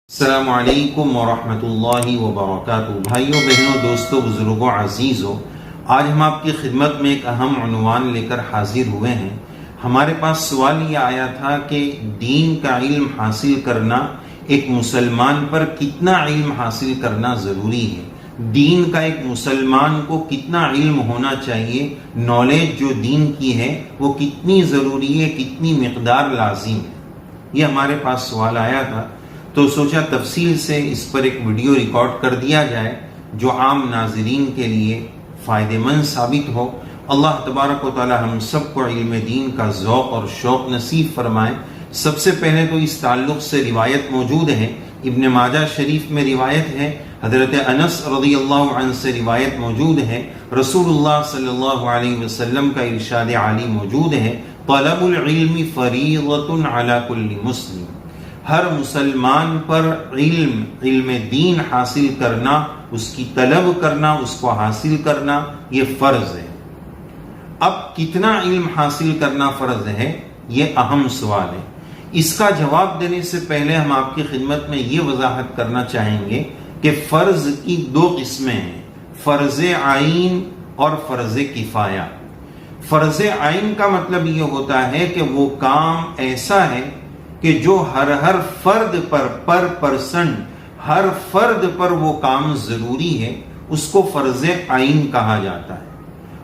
السلام علیکم ورحمۃ اللہ وبرکاتہ۔ بھائیوں بہنوں، دوستوں، بزرگوں، عزیزوں، آج ہم آپ کی خدمت میں ایک اہم عنوان لے کر حاضر ہوئے ہیں۔ ہمارے پاس سوال یہ آیا تھا کہ دین کا علم حاصل کرنا ایک مسلمان پر کتنا علم حاصل کرنا ضروری ہے، دین کا ایک مسلمان کو کتنا علم ہونا چاہیے، نالج جو دین کی ہے وہ کتنی ضروری ہے، کتنی مقدار لازم ہے۔ یہ ہمارے پاس سوال آیا تھا، تو سوچا تفصیل سے اس پر ایک ویڈیو ریکارڈ کر دیا جائے جو عام ناظرین کے لیے فائدہ مند ثابت ہو۔ اللہ تبارک و تعالی ہم سب کو علم دین کا ذوق اور شوق نصیب فرمائے۔ سب سے پہلے تو اس تعلق سے روایت موجود ہے، ابن ماجہ شریف میں روایت ہے، حضرت انس رضی اللہ عنہ سے روایت موجود ہے، رسول اللہ صلی اللہ علیہ وسلم کا ارشاد عالی موجود ہے، طلب العلم فریضۃ علی کل مسلم، ہر مسلمان پر علم دین حاصل کرنا، اس کی طلب کرنا، اس کو حاصل کرنا یہ فرض ہے۔ اب کتنا علم حاصل کرنا فرض ہے، یہ اہم سوال ہے۔ اس کا جواب دینے سے پہلے ہم آپ کی خدمت میں یہ وضاحت کرنا چاہیں گے کہ فرض کی دو قسمیں ہیں، فرض عین اور فرض کفایہ۔ فرض عین کا مطلب یہ ہوتا ہے کہ وہ کام ایسا ہے کہ جو ہر فرد پر پرسن ہر فرد پر وہ کام ضروری ہے، اس کو فرض عین کہا جاتا ہے۔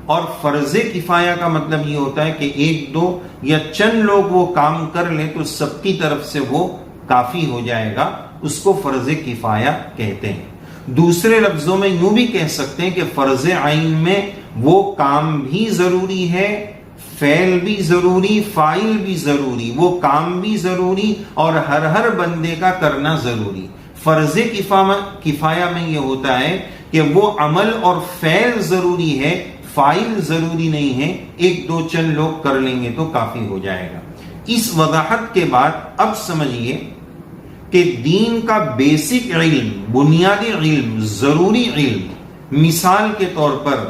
اور فرض کفایہ کا مطلب یہ ہوتا ہے کہ ایک دو یا چند لوگ وہ کام کر لیں تو سب کی طرف سے وہ کافی ہو جائے گا، اس کو فرض کفایہ کہتے ہیں۔ دوسرے لفظوں میں یوں بھی کہہ سکتے ہیں کہ فرض عین میں وہ کام بھی ضروری ہے، فعل بھی ضروری، فاعل بھی ضروری، وہ کام بھی ضروری اور ہر بندے کا کرنا ضروری۔ فرض کفایہ میں یہ ہوتا ہے کہ وہ عمل اور فعل ضروری ہے، فاعل ضروری نہیں ہے، ایک دو چند لوگ کر لیں گے تو کافی ہو جائے گا۔ اس وضاحت کے بعد اب سمجھیے کہ دین کا بیسک علم، بنیادی علم، ضروری علم، مثال کے طور پر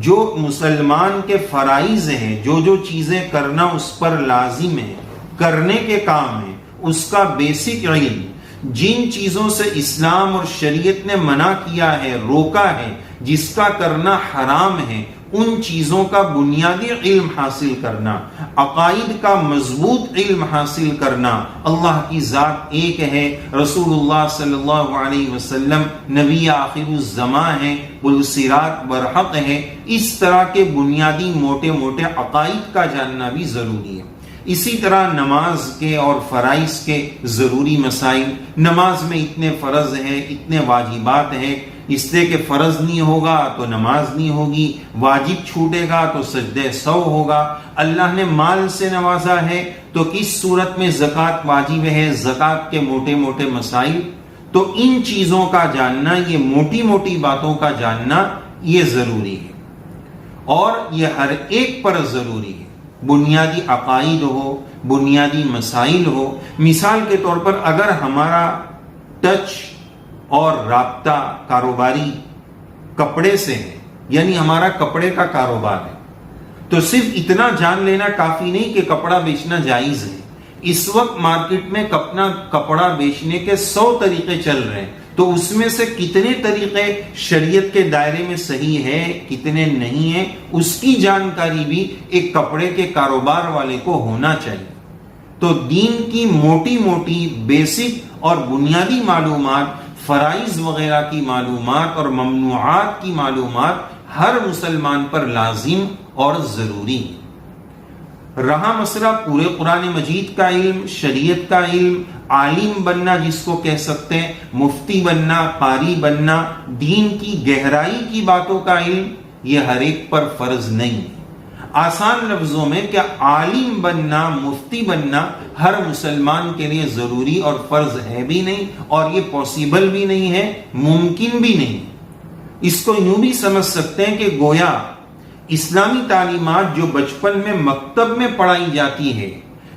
جو مسلمان کے فرائض ہیں، جو چیزیں کرنا اس پر لازم ہے، کرنے کے کام ہیں، اس کا بیسک علم، جن چیزوں سے اسلام اور شریعت نے منع کیا ہے، روکا ہے، جس کا کرنا حرام ہے، ان چیزوں کا بنیادی علم حاصل کرنا، عقائد کا مضبوط علم حاصل کرنا، اللہ کی ذات ایک ہے، رسول اللہ صلی اللہ علیہ وسلم نبی آخر الزمان ہیں، والصراط برحق ہے، اس طرح کے بنیادی موٹے عقائد کا جاننا بھی ضروری ہے۔ اسی طرح نماز کے اور فرائض کے ضروری مسائل، نماز میں اتنے فرض ہیں، اتنے واجبات ہیں، اس لیے کہ فرض نہیں ہوگا تو نماز نہیں ہوگی، واجب چھوٹے گا تو سجدہ سہو ہوگا، اللہ نے مال سے نوازا ہے تو کس صورت میں زکوٰۃ واجب ہے، زکوٰۃ کے موٹے مسائل، تو ان چیزوں کا جاننا، یہ موٹی باتوں کا جاننا یہ ضروری ہے، اور یہ ہر ایک پر ضروری ہے۔ بنیادی عقائد ہو، بنیادی مسائل ہو۔ مثال کے طور پر اگر ہمارا ٹچ اور رابطہ کاروباری کپڑے سے ہے، یعنی ہمارا کپڑے کا کاروبار ہے، تو صرف اتنا جان لینا کافی نہیں کہ کپڑا بیچنا جائز ہے۔ اس وقت مارکیٹ میں کپڑا بیچنے کے 100 طریقے چل رہے ہیں، تو اس میں سے کتنے طریقے شریعت کے دائرے میں صحیح ہے، کتنے نہیں ہیں، اس کی جانکاری بھی ایک کپڑے کے کاروبار والے کو ہونا چاہیے۔ تو دین کی موٹی بیسک اور بنیادی معلومات، فرائض وغیرہ کی معلومات اور ممنوعات کی معلومات ہر مسلمان پر لازم اور ضروری ہے۔ رہا مسئلہ پورے قرآن مجید کا علم، شریعت کا علم، عالم بننا جس کو کہہ سکتے ہیں، مفتی بننا، قاری بننا، دین کی گہرائی کی باتوں کا علم، یہ ہر ایک پر فرض نہیں ہے۔ آسان لفظوں میں کہ عالم بننا، مفتی بننا ہر مسلمان کے لیے ضروری اور فرض ہے بھی نہیں، اور یہ پاسبل بھی نہیں ہے، ممکن بھی نہیں۔ اس کو یوں بھی سمجھ سکتے ہیں کہ گویا اسلامی تعلیمات جو بچپن میں مکتب میں پڑھائی جاتی ہے،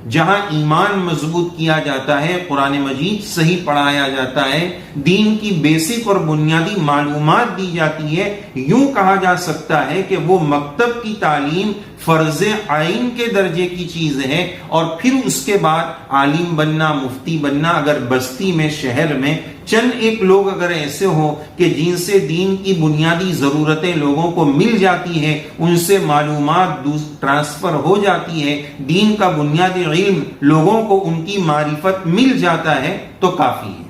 جہاں ایمان مضبوط کیا جاتا ہے، قرآن مجید صحیح پڑھایا جاتا ہے، دین کی بیسک اور بنیادی معلومات دی جاتی ہے، یوں کہا جا سکتا ہے کہ وہ مکتب کی تعلیم فرض عین کے درجے کی چیز ہے، اور پھر اس کے بعد عالم بننا، مفتی بننا، اگر بستی میں، شہر میں چند ایک لوگ اگر ایسے ہو کہ جن سے دین کی بنیادی ضرورتیں لوگوں کو مل جاتی ہے، ان سے معلومات ٹرانسفر ہو جاتی ہے، دین کا بنیادی علم لوگوں کو ان کی معرفت مل جاتا ہے، تو کافی ہے۔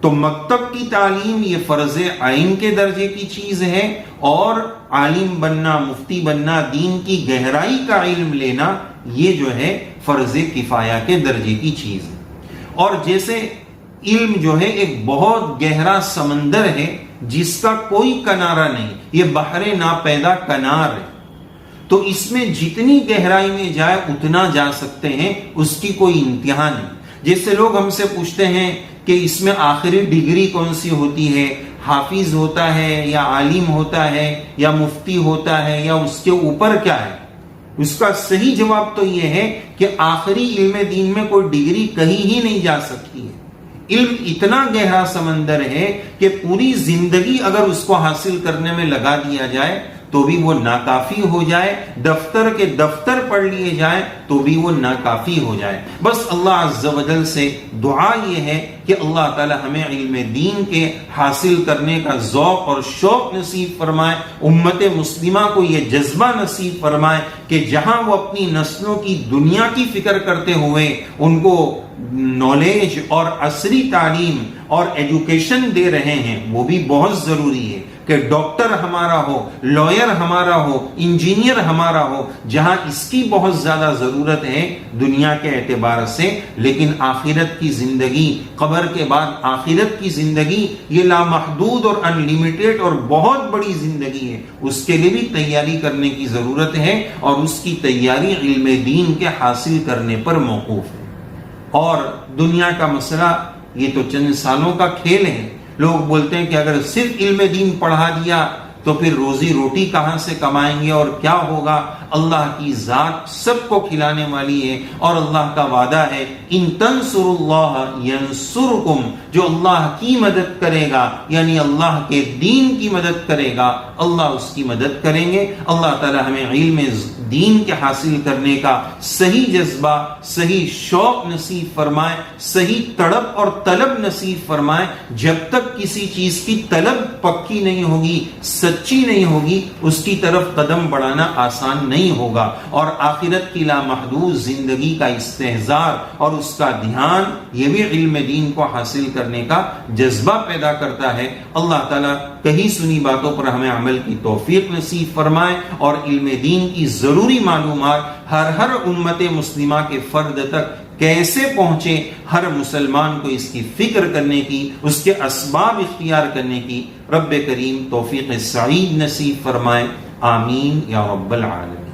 تو مکتب کی تعلیم یہ فرض عین کے درجے کی چیز ہے، اور عالم بننا، مفتی بننا، دین کی گہرائی کا علم لینا، یہ جو ہے فرض کفایہ کے درجے کی چیز ہے۔ اور جیسے علم جو ہے ایک بہت گہرا سمندر ہے جس کا کوئی کنارہ نہیں، یہ بحر ناپیدا کنار ہے، تو اس میں جتنی گہرائی میں جائے اتنا جا سکتے ہیں، اس کی کوئی انتہا نہیں۔ جیسے لوگ ہم سے پوچھتے ہیں کہ اس میں آخری ڈگری کون سی ہوتی ہے، حافظ ہوتا ہے یا عالم ہوتا ہے یا مفتی ہوتا ہے یا اس کے اوپر کیا ہے؟ اس کا صحیح جواب تو یہ ہے کہ آخری علم دین میں کوئی ڈگری کہیں ہی نہیں جا سکتی ہے۔ علم اتنا گہرا سمندر ہے کہ پوری زندگی اگر اس کو حاصل کرنے میں لگا دیا جائے تو بھی وہ ناکافی ہو جائے، دفتر کے دفتر پڑھ لیے جائیں تو بھی وہ ناکافی ہو جائے۔ بس اللہ عز و جل سے دعا یہ ہے کہ اللہ تعالی ہمیں علم دین کے حاصل کرنے کا ذوق اور شوق نصیب فرمائے، امت مسلمہ کو یہ جذبہ نصیب فرمائے کہ جہاں وہ اپنی نسلوں کی دنیا کی فکر کرتے ہوئے ان کو نالج اور عصری تعلیم اور ایجوکیشن دے رہے ہیں، وہ بھی بہت ضروری ہے کہ ڈاکٹر ہمارا ہو، لائر ہمارا ہو، انجینئر ہمارا ہو، جہاں اس کی بہت زیادہ ضرورت ہے دنیا کے اعتبار سے، لیکن آخرت کی زندگی، قبر کے بعد آخرت کی زندگی، یہ لامحدود اور انلیمیٹڈ اور بہت بڑی زندگی ہے، اس کے لیے بھی تیاری کرنے کی ضرورت ہے، اور اس کی تیاری علم دین کے حاصل کرنے پر موقوف ہے۔ اور دنیا کا مسئلہ یہ تو چند سالوں کا کھیل ہے۔ لوگ بولتے ہیں کہ اگر صرف علم دین پڑھا دیا تو پھر روزی روٹی کہاں سے کمائیں گے اور کیا ہوگا؟ اللہ کی ذات سب کو کھلانے والی ہے، اور اللہ کا وعدہ ہے ان تنصروا اللہ ینصرکم، جو اللہ کی مدد کرے گا یعنی اللہ کے دین کی مدد کرے گا، اللہ اس کی مدد کریں گے۔ اللہ تعالی ہمیں علم دین کے حاصل کرنے کا صحیح جذبہ، صحیح شوق نصیب فرمائے، صحیح تڑپ اور طلب نصیب فرمائے۔ جب تک کسی چیز کی طلب پکی نہیں ہوگی، سچی نہیں ہوگی، اس کی طرف قدم بڑھانا آسان نہیں ہوگا، اور آخرت کی لامحدود زندگی کا استحضار اور اس کا دھیان، یہ بھی علم دین کو حاصل کرنے کا جذبہ پیدا کرتا ہے۔ اللہ تعالیٰ کہیں سنی باتوں پر ہمیں عمل کی توفیق نصیب فرمائے، اور علم دین کی ضروری معلومات ہر امت مسلمہ کے فرد تک کیسے پہنچے، ہر مسلمان کو اس کی فکر کرنے کی، اس کے اسباب اختیار کرنے کی رب کریم توفیق سعید نصیب فرمائے۔ آمین یا رب العالمین۔